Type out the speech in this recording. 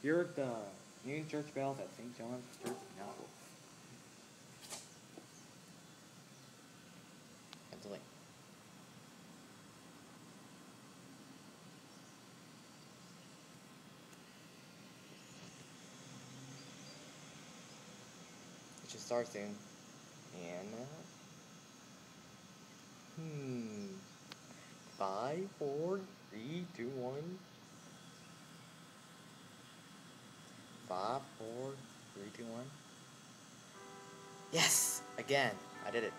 Here at the Union Church bells at St. John's Church in Apple. Pennsylvania. It should start soon. And 5, 4, 3, 2, 1. 5, 4, 3, 2, 1. Yes! Again, I did it.